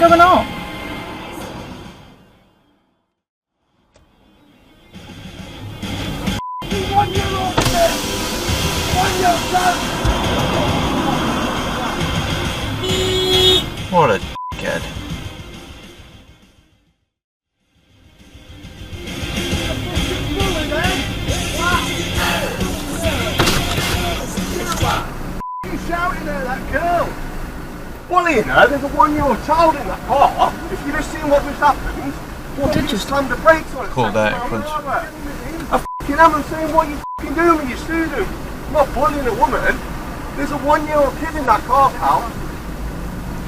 going on? What a dickhead. Shouting at that girl. Bullying her, there's a 1-year-old child in that car. If you'd have seen what just happened, What did you slammed the brakes on it. Called out in front. I f***ing am saying what you f***ing doing with your student. I'm not bullying a woman. There's a 1-year-old kid in that car, pal.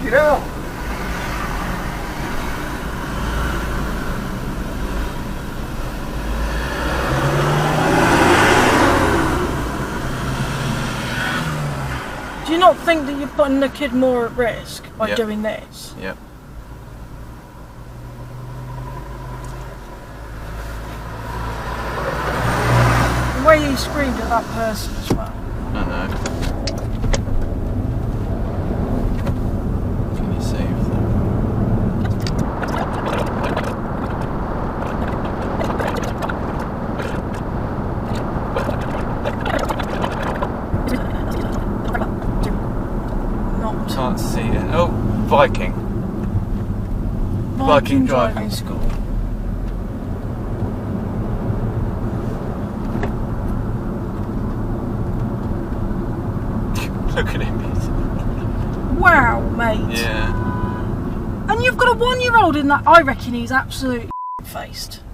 You know. Do you not think that you're putting the kid more at risk by Yep. doing this? Yep. The way he screamed at that person as well. I know. Can you save them? Not Can't see it. Oh, Viking. Viking driving. school. Look at him. Wow, mate. Yeah. And you've got a 1-year-old in that. I reckon he's absolutely faced.